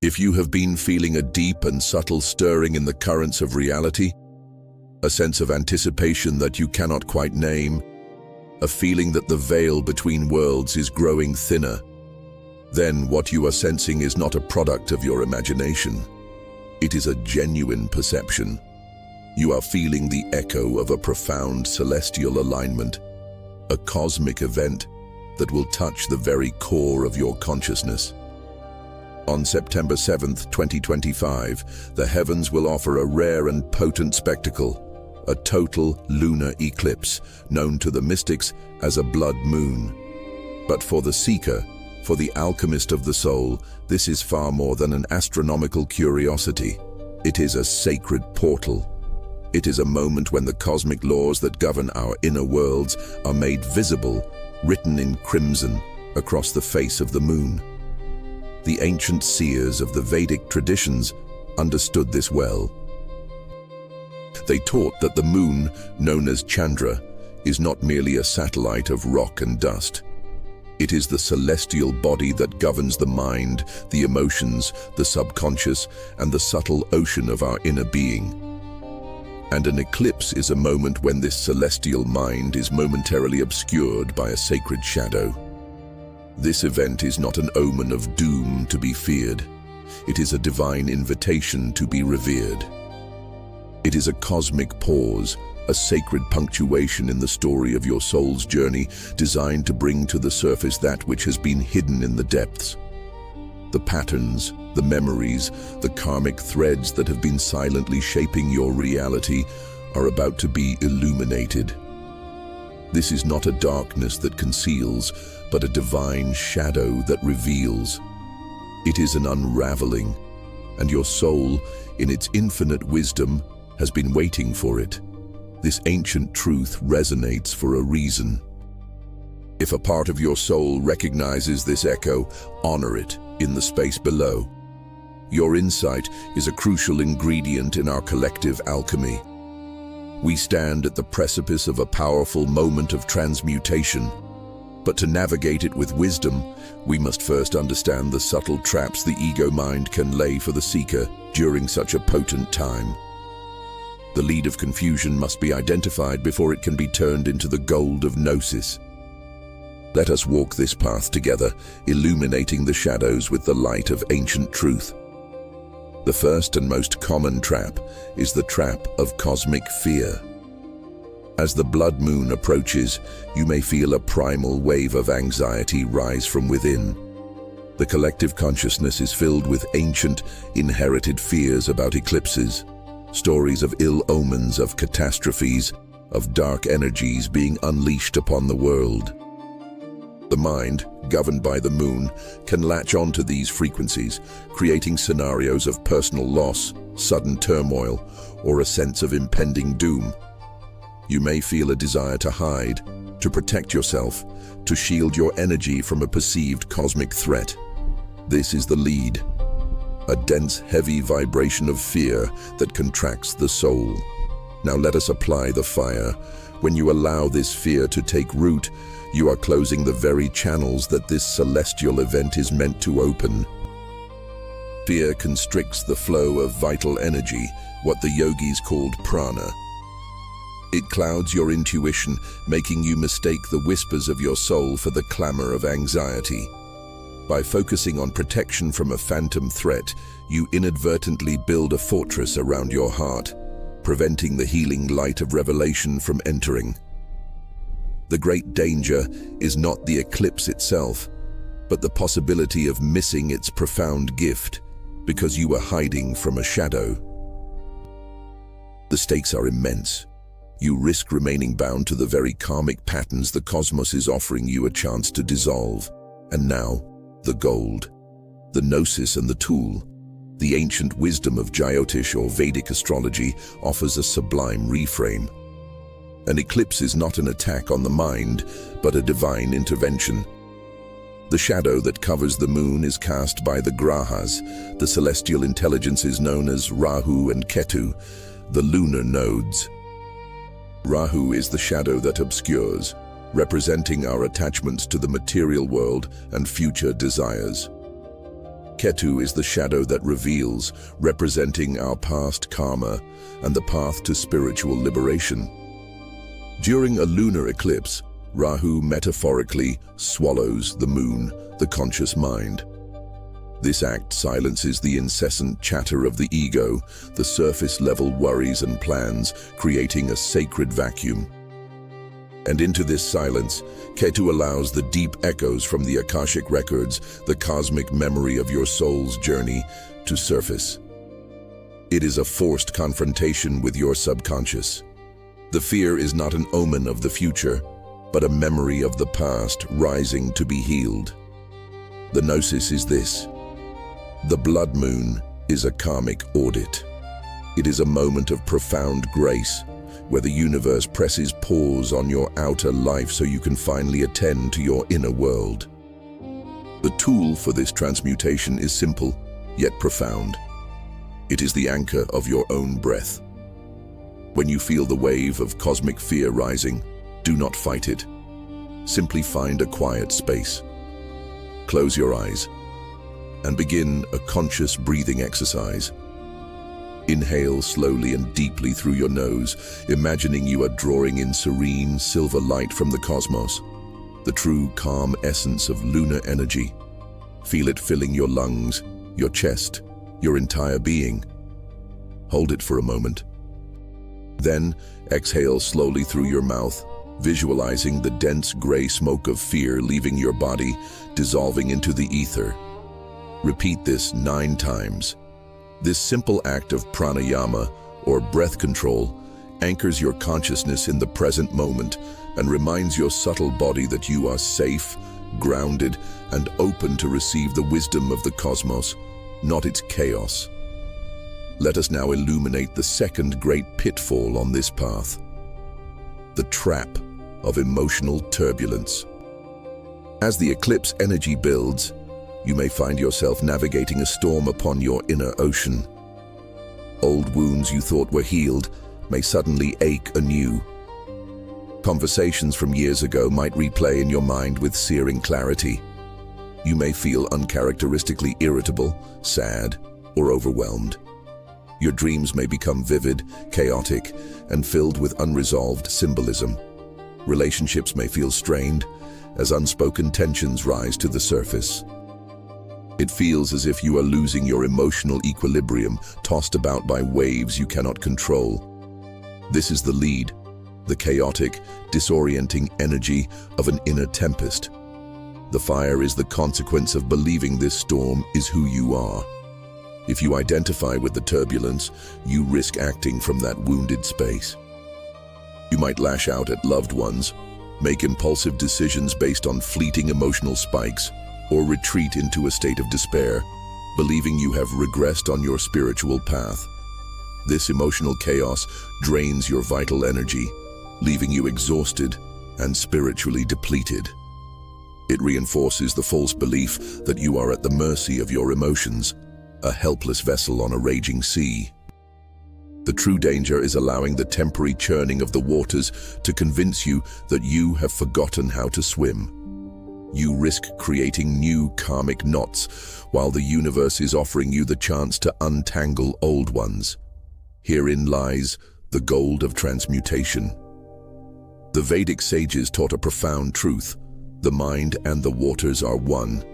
If you have been feeling a deep and subtle stirring in the currents of reality, a sense of anticipation that you cannot quite name, a feeling that the veil between worlds is growing thinner, then what you are sensing is not a product of your imagination. It is a genuine perception. You are feeling the echo of a profound celestial alignment, a cosmic event that will touch the very core of your consciousness. On September 7th, 2025, the heavens will offer a rare and potent spectacle, a total lunar eclipse, known to the mystics as a blood moon. But for the seeker, for the alchemist of the soul, this is far more than an astronomical curiosity. It is a sacred portal. It is a moment when the cosmic laws that govern our inner worlds are made visible, written in crimson, across the face of the moon. The ancient seers of the Vedic traditions understood this well. They taught that the moon, known as Chandra, is not merely a satellite of rock and dust. It is the celestial body that governs the mind, the emotions, the subconscious, and the subtle ocean of our inner being. And an eclipse is a moment when this celestial mind is momentarily obscured by a sacred shadow. This event is not an omen of doom to be feared. It is a divine invitation to be revered. It is a cosmic pause, a sacred punctuation in the story of your soul's journey, designed to bring to the surface that which has been hidden in the depths. The patterns, the memories, the karmic threads that have been silently shaping your reality are about to be illuminated. This is not a darkness that conceals, but a divine shadow that reveals. It is an unraveling, and your soul, in its infinite wisdom, has been waiting for it. This ancient truth resonates for a reason. If a part of your soul recognizes this echo, honor it in the space below. Your insight is a crucial ingredient in our collective alchemy. We stand at the precipice of a powerful moment of transmutation. But to navigate it with wisdom, we must first understand the subtle traps the ego mind can lay for the seeker during such a potent time. The lead of confusion must be identified before it can be turned into the gold of gnosis. Let us walk this path together, illuminating the shadows with the light of ancient truth. The first and most common trap is the trap of cosmic fear. As the blood moon approaches, you may feel a primal wave of anxiety rise from within. The collective consciousness is filled with ancient, inherited fears about eclipses, stories of ill omens, of catastrophes, of dark energies being unleashed upon the world. The mind, governed by the moon, can latch onto these frequencies, creating scenarios of personal loss, sudden turmoil, or a sense of impending doom. You may feel a desire to hide, to protect yourself, to shield your energy from a perceived cosmic threat. This is the lead, a dense, heavy vibration of fear that contracts the soul. Now let us apply the fire. When you allow this fear to take root, you are closing the very channels that this celestial event is meant to open. Fear constricts the flow of vital energy, what the yogis called prana. It clouds your intuition, making you mistake the whispers of your soul for the clamor of anxiety. By focusing on protection from a phantom threat, you inadvertently build a fortress around your heart, preventing the healing light of revelation from entering. The great danger is not the eclipse itself, but the possibility of missing its profound gift because you are hiding from a shadow. The stakes are immense. You risk remaining bound to the very karmic patterns the cosmos is offering you a chance to dissolve. And now, the gold, the gnosis and the tool. The ancient wisdom of Jyotish or Vedic astrology offers a sublime reframe. An eclipse is not an attack on the mind, but a divine intervention. The shadow that covers the moon is cast by the grahas, the celestial intelligences known as Rahu and Ketu, the lunar nodes. Rahu is the shadow that obscures, representing our attachments to the material world and future desires. Ketu is the shadow that reveals, representing our past karma and the path to spiritual liberation. During a lunar eclipse, Rahu metaphorically swallows the moon, the conscious mind. This act silences the incessant chatter of the ego, the surface-level worries and plans, creating a sacred vacuum. And into this silence, Ketu allows the deep echoes from the Akashic records, the cosmic memory of your soul's journey, to surface. It is a forced confrontation with your subconscious. The fear is not an omen of the future, but a memory of the past rising to be healed. The gnosis is this. The blood moon is a karmic audit. It is a moment of profound grace, where the universe presses pause on your outer life so you can finally attend to your inner world. The tool for this transmutation is simple, yet profound. It is the anchor of your own breath. When you feel the wave of cosmic fear rising, do not fight it. Simply find a quiet space. Close your eyes and begin a conscious breathing exercise. Inhale slowly and deeply through your nose, imagining you are drawing in serene, silver light from the cosmos, the true calm essence of lunar energy. Feel it filling your lungs, your chest, your entire being. Hold it for a moment. Then, exhale slowly through your mouth, visualizing the dense gray smoke of fear leaving your body, dissolving into the ether. Repeat this 9 times. This simple act of pranayama, or breath control, anchors your consciousness in the present moment and reminds your subtle body that you are safe, grounded, and open to receive the wisdom of the cosmos, not its chaos. Let us now illuminate the second great pitfall on this path: the trap of emotional turbulence. As the eclipse energy builds, you may find yourself navigating a storm upon your inner ocean. Old wounds you thought were healed may suddenly ache anew. Conversations from years ago might replay in your mind with searing clarity. You may feel uncharacteristically irritable, sad, or overwhelmed. Your dreams may become vivid, chaotic, and filled with unresolved symbolism. Relationships may feel strained as unspoken tensions rise to the surface. It feels as if you are losing your emotional equilibrium, tossed about by waves you cannot control. This is the lead, the chaotic, disorienting energy of an inner tempest. The fire is the consequence of believing this storm is who you are. If you identify with the turbulence, you risk acting from that wounded space. You might lash out at loved ones, make impulsive decisions based on fleeting emotional spikes, or retreat into a state of despair, believing you have regressed on your spiritual path. This emotional chaos drains your vital energy, leaving you exhausted and spiritually depleted. It reinforces the false belief that you are at the mercy of your emotions, a helpless vessel on a raging sea. The true danger is allowing the temporary churning of the waters to convince you that you have forgotten how to swim. You risk creating new karmic knots, while the universe is offering you the chance to untangle old ones. Herein lies the gold of transmutation. The Vedic sages taught a profound truth: the mind and the waters are one.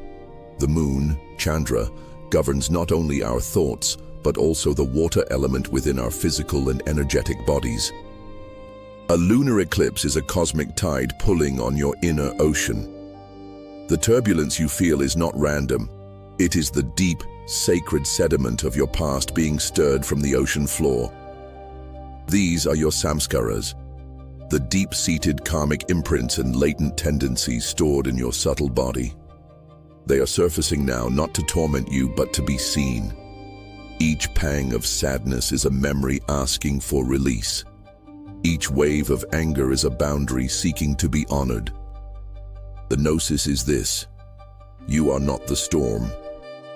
The moon, Chandra, governs not only our thoughts, but also the water element within our physical and energetic bodies. A lunar eclipse is a cosmic tide pulling on your inner ocean. The turbulence you feel is not random. It is the deep, sacred sediment of your past being stirred from the ocean floor. These are your samskaras, the deep-seated karmic imprints and latent tendencies stored in your subtle body. They are surfacing now not to torment you, but to be seen. Each pang of sadness is a memory asking for release. Each wave of anger is a boundary seeking to be honored. The gnosis is this: you are not the storm.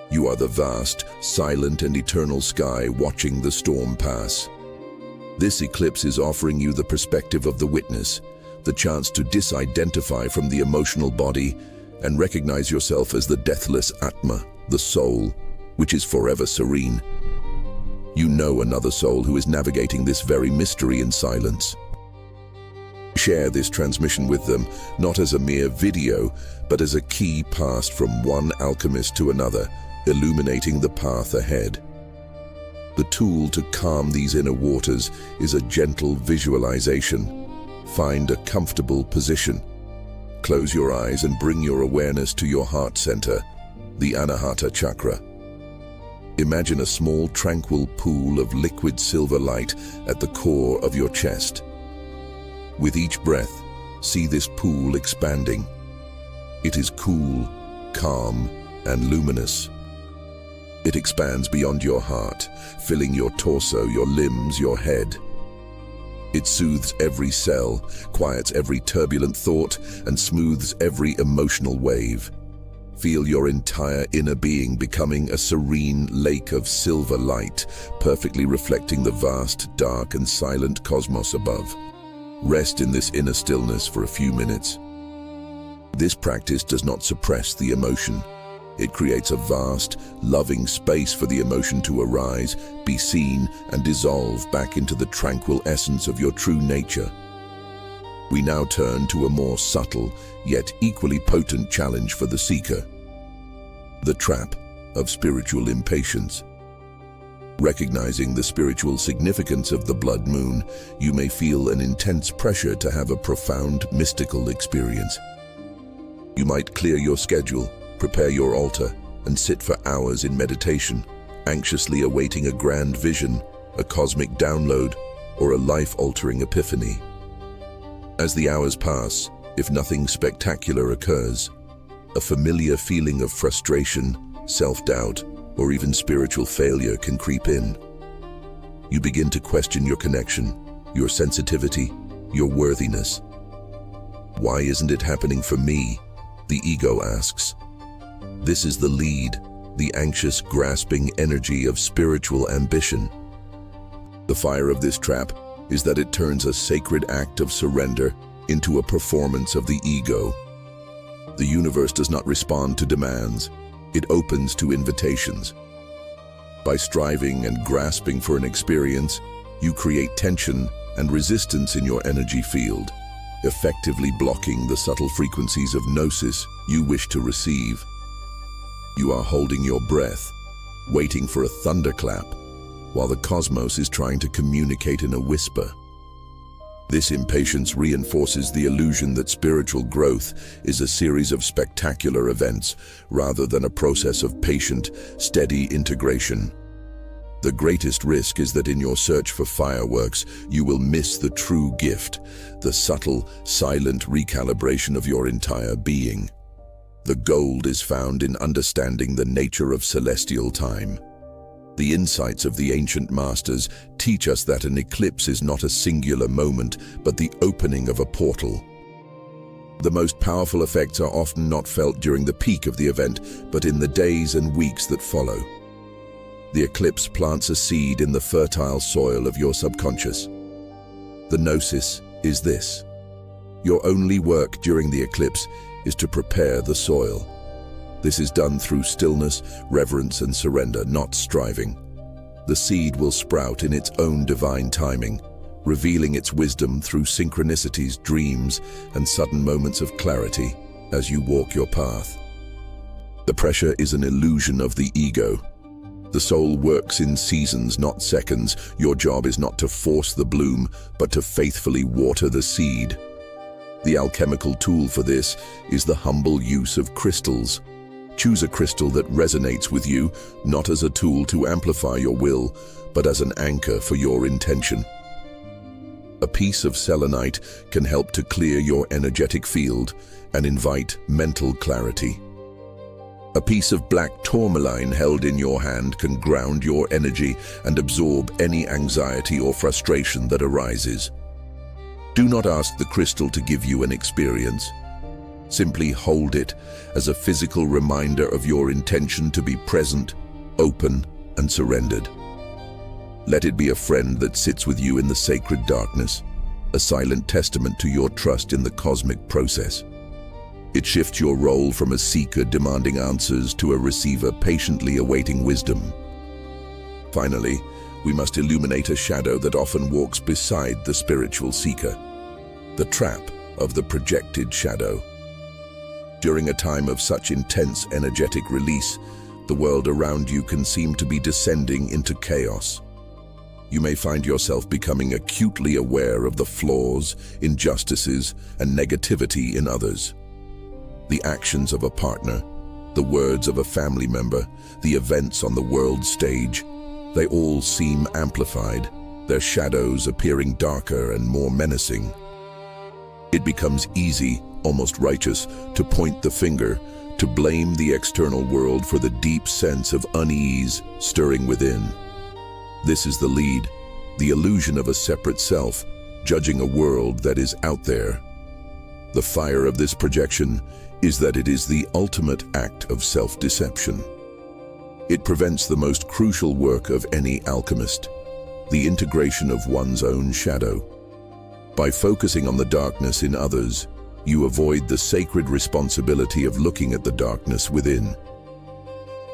You are the vast, silent and eternal sky watching the storm pass. This eclipse is offering you the perspective of the witness, the chance to disidentify from the emotional body and recognize yourself as the deathless Atma, the soul, which is forever serene. You know another soul who is navigating this very mystery in silence. Share this transmission with them, not as a mere video, but as a key passed from one alchemist to another, illuminating the path ahead. The tool to calm these inner waters is a gentle visualization. Find a comfortable position. Close your eyes and bring your awareness to your heart center, the Anahata chakra. Imagine a small, tranquil pool of liquid silver light at the core of your chest. With each breath, see this pool expanding. It is cool, calm, and luminous. It expands beyond your heart, filling your torso, your limbs, your head. It soothes every cell, quiets every turbulent thought, and smooths every emotional wave. Feel your entire inner being becoming a serene lake of silver light, perfectly reflecting the vast, dark, and silent cosmos above. Rest in this inner stillness for a few minutes. This practice does not suppress the emotion. It creates a vast, loving space for the emotion to arise, be seen, and dissolve back into the tranquil essence of your true nature. We now turn to a more subtle, yet equally potent challenge for the seeker: the trap of spiritual impatience. Recognizing the spiritual significance of the blood moon, you may feel an intense pressure to have a profound, mystical experience. You might clear your schedule, prepare your altar, and sit for hours in meditation, anxiously awaiting a grand vision, a cosmic download, or a life-altering epiphany. As the hours pass, if nothing spectacular occurs, a familiar feeling of frustration, self-doubt, or even spiritual failure can creep in. You begin to question your connection, your sensitivity, your worthiness. Why isn't it happening for me? The ego asks. This is the lead, the anxious, grasping energy of spiritual ambition. The fire of this trap is that it turns a sacred act of surrender into a performance of the ego. The universe does not respond to demands, it opens to invitations. By striving and grasping for an experience, you create tension and resistance in your energy field, effectively blocking the subtle frequencies of gnosis you wish to receive. You are holding your breath, waiting for a thunderclap, while the cosmos is trying to communicate in a whisper. This impatience reinforces the illusion that spiritual growth is a series of spectacular events rather than a process of patient, steady integration. The greatest risk is that in your search for fireworks, you will miss the true gift, the subtle, silent recalibration of your entire being. The gold is found in understanding the nature of celestial time. The insights of the ancient masters teach us that an eclipse is not a singular moment, but the opening of a portal. The most powerful effects are often not felt during the peak of the event, but in the days and weeks that follow. The eclipse plants a seed in the fertile soil of your subconscious. The gnosis is this: your only work during the eclipse is to prepare the soil. This is done through stillness, reverence, and surrender, not striving. The seed will sprout in its own divine timing, revealing its wisdom through synchronicities, dreams, and sudden moments of clarity as you walk your path. The pressure is an illusion of the ego. The soul works in seasons, not seconds. Your job is not to force the bloom, but to faithfully water the seed. The alchemical tool for this is the humble use of crystals. Choose a crystal that resonates with you, not as a tool to amplify your will, but as an anchor for your intention. A piece of selenite can help to clear your energetic field and invite mental clarity. A piece of black tourmaline held in your hand can ground your energy and absorb any anxiety or frustration that arises. Do not ask the crystal to give you an experience. Simply hold it as a physical reminder of your intention to be present, open, and surrendered. Let it be a friend that sits with you in the sacred darkness, a silent testament to your trust in the cosmic process. It shifts your role from a seeker demanding answers to a receiver patiently awaiting wisdom. Finally, we must illuminate a shadow that often walks beside the spiritual seeker, the trap of the projected shadow. During a time of such intense energetic release, the world around you can seem to be descending into chaos. You may find yourself becoming acutely aware of the flaws, injustices, and negativity in others. The actions of a partner, the words of a family member, the events on the world stage, they all seem amplified, their shadows appearing darker and more menacing. It becomes easy, almost righteous, to point the finger, to blame the external world for the deep sense of unease stirring within. This is the lead, the illusion of a separate self, judging a world that is out there. The fire of this projection is that it is the ultimate act of self-deception. It prevents the most crucial work of any alchemist, the integration of one's own shadow. By focusing on the darkness in others, you avoid the sacred responsibility of looking at the darkness within.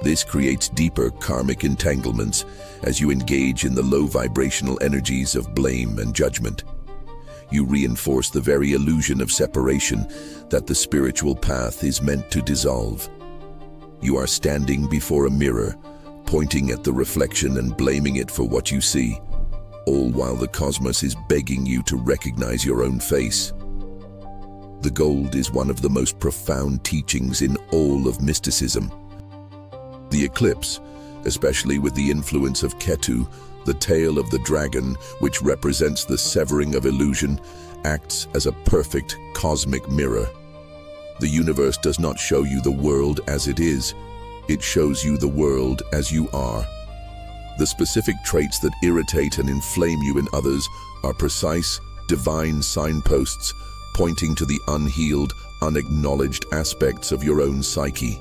This creates deeper karmic entanglements as you engage in the low vibrational energies of blame and judgment. You reinforce the very illusion of separation that the spiritual path is meant to dissolve. You are standing before a mirror, pointing at the reflection and blaming it for what you see, all while the cosmos is begging you to recognize your own face. The gold is one of the most profound teachings in all of mysticism. The eclipse, especially with the influence of Ketu, the tail of the dragon, which represents the severing of illusion, acts as a perfect cosmic mirror. The universe does not show you the world as it is, it shows you the world as you are. The specific traits that irritate and inflame you in others are precise, divine signposts, pointing to the unhealed, unacknowledged aspects of your own psyche.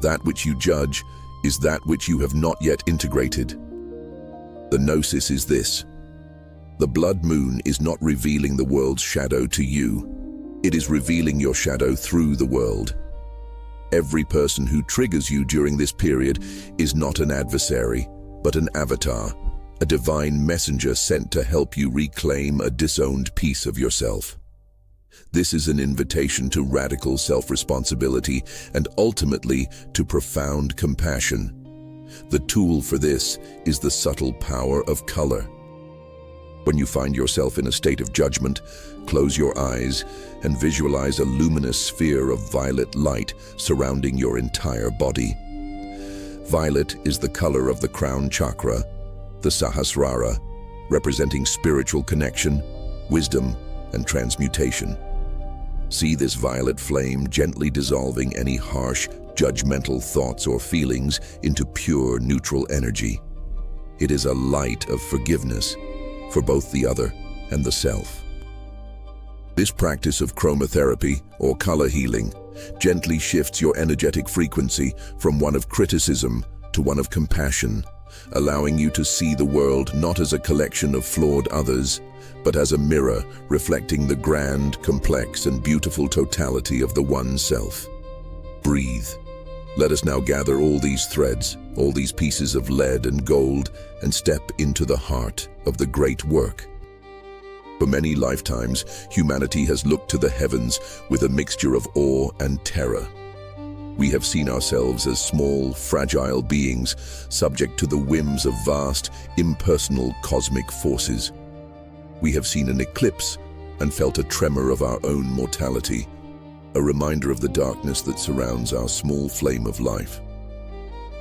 That which you judge is that which you have not yet integrated. The gnosis is this: the blood moon is not revealing the world's shadow to you. It is revealing your shadow through the world. Every person who triggers you during this period is not an adversary, but an avatar, a divine messenger sent to help you reclaim a disowned piece of yourself. This is an invitation to radical self-responsibility and ultimately to profound compassion. The tool for this is the subtle power of color. When you find yourself in a state of judgment, close your eyes and visualize a luminous sphere of violet light surrounding your entire body. Violet is the color of the crown chakra, the Sahasrara, representing spiritual connection, wisdom, and transmutation. See this violet flame gently dissolving any harsh, judgmental thoughts or feelings into pure, neutral energy. It is a light of forgiveness for both the other and the self. This practice of chromotherapy, or color healing, gently shifts your energetic frequency from one of criticism to one of compassion, allowing you to see the world not as a collection of flawed others, but as a mirror reflecting the grand, complex, and beautiful totality of the one self. Breathe. Let us now gather all these threads, all these pieces of lead and gold, and step into the heart of the great work. For many lifetimes, humanity has looked to the heavens with a mixture of awe and terror. We have seen ourselves as small, fragile beings, subject to the whims of vast, impersonal cosmic forces. We have seen an eclipse and felt a tremor of our own mortality, a reminder of the darkness that surrounds our small flame of life.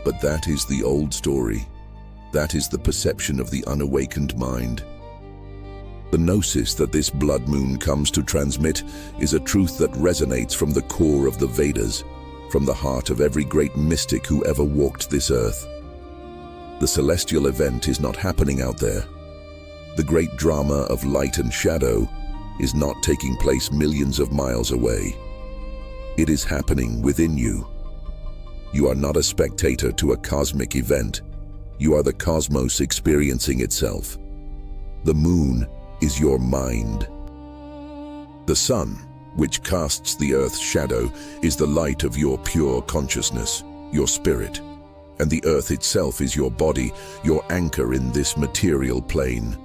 But that is the old story. That is the perception of the unawakened mind. The gnosis that this blood moon comes to transmit is a truth that resonates from the core of the Vedas, from the heart of every great mystic who ever walked this earth. The celestial event is not happening out there. The great drama of light and shadow is not taking place millions of miles away. It is happening within you. You are not a spectator to a cosmic event. You are the cosmos experiencing itself. The moon is your mind. The sun, which casts the Earth's shadow, is the light of your pure consciousness, your spirit. And the Earth itself is your body, your anchor in this material plane.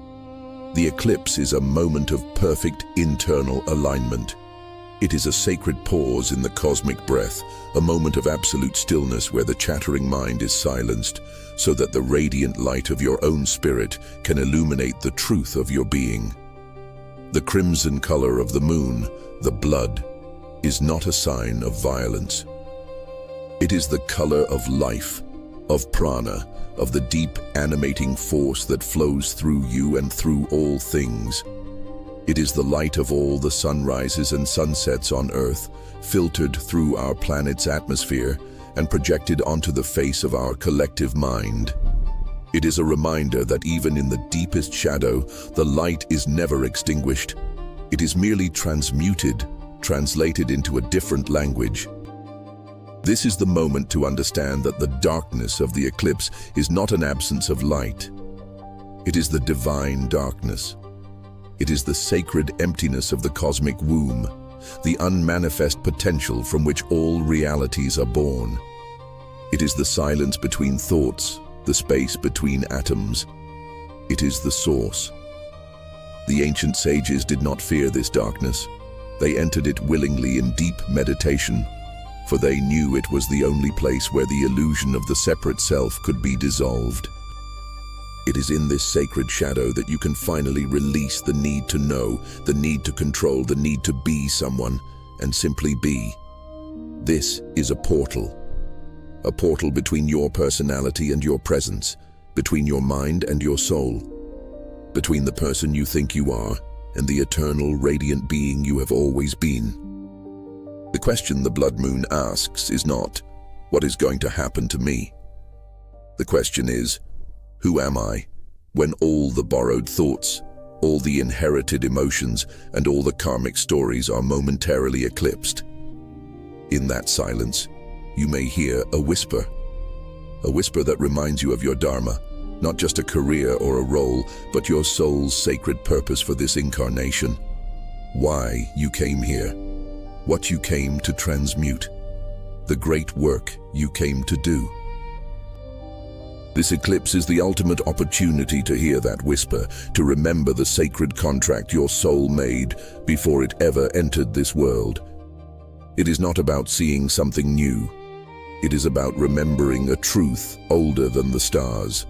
The eclipse is a moment of perfect internal alignment. It is a sacred pause in the cosmic breath, a moment of absolute stillness where the chattering mind is silenced, so that the radiant light of your own spirit can illuminate the truth of your being. The crimson color of the moon, the blood, is not a sign of violence. It is the color of life, of prana, of the deep animating force that flows through you and through all things. It is the light of all the sunrises and sunsets on Earth, filtered through our planet's atmosphere and projected onto the face of our collective mind. It is a reminder that even in the deepest shadow, the light is never extinguished. It is merely transmuted, translated into a different language. This is the moment to understand that the darkness of the eclipse is not an absence of light. It is the divine darkness. It is the sacred emptiness of the cosmic womb, the unmanifest potential from which all realities are born. It is the silence between thoughts, the space between atoms. It is the source. The ancient sages did not fear this darkness. They entered it willingly in deep meditation, for they knew it was the only place where the illusion of the separate self could be dissolved. It is in this sacred shadow that you can finally release the need to know, the need to control, the need to be someone, and simply be. This is a portal between your personality and your presence, between your mind and your soul, between the person you think you are and the eternal, radiant being you have always been. The question the blood moon asks is not, what is going to happen to me? The question is, who am I when all the borrowed thoughts, all the inherited emotions, and all the karmic stories are momentarily eclipsed? In that silence, you may hear a whisper that reminds you of your dharma, not just a career or a role, but your soul's sacred purpose for this incarnation. Why you came here, what you came to transmute, the great work you came to do. This eclipse is the ultimate opportunity to hear that whisper, to remember the sacred contract your soul made before it ever entered this world. It is not about seeing something new. It is about remembering a truth older than the stars.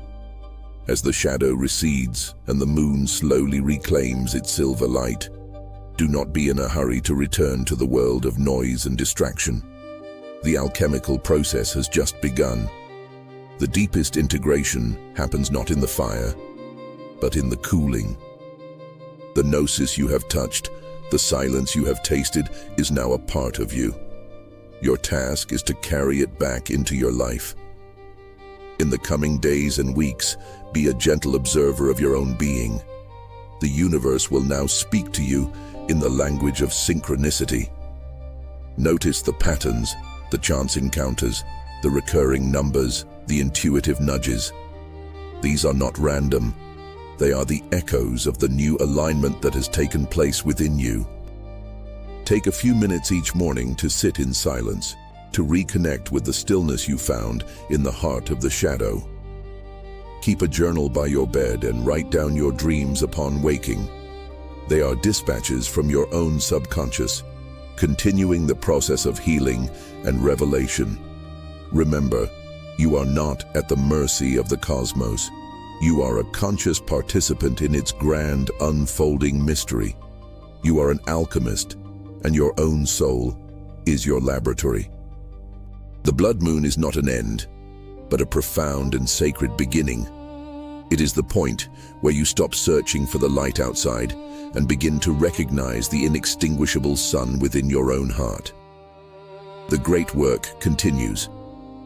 As the shadow recedes and the moon slowly reclaims its silver light, do not be in a hurry to return to the world of noise and distraction. The alchemical process has just begun. The deepest integration happens not in the fire, but in the cooling. The gnosis you have touched, the silence you have tasted, is now a part of you. Your task is to carry it back into your life. In the coming days and weeks, be a gentle observer of your own being. The universe will now speak to you in the language of synchronicity. Notice the patterns, the chance encounters, the recurring numbers, the intuitive nudges. These are not random. They are the echoes of the new alignment that has taken place within you. Take a few minutes each morning to sit in silence, to reconnect with the stillness you found in the heart of the shadow. Keep a journal by your bed and write down your dreams upon waking. They are dispatches from your own subconscious, continuing the process of healing and revelation. Remember, you are not at the mercy of the cosmos. You are a conscious participant in its grand, unfolding mystery. You are an alchemist, and your own soul is your laboratory. The blood moon is not an end, but a profound and sacred beginning. It is the point where you stop searching for the light outside and begin to recognize the inextinguishable sun within your own heart. The great work continues.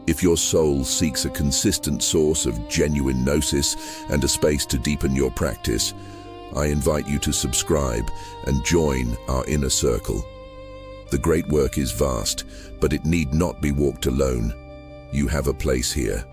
If your soul seeks a consistent source of genuine gnosis and a space to deepen your practice, I invite you to subscribe and join our inner circle. The great work is vast, but it need not be walked alone. You have a place here.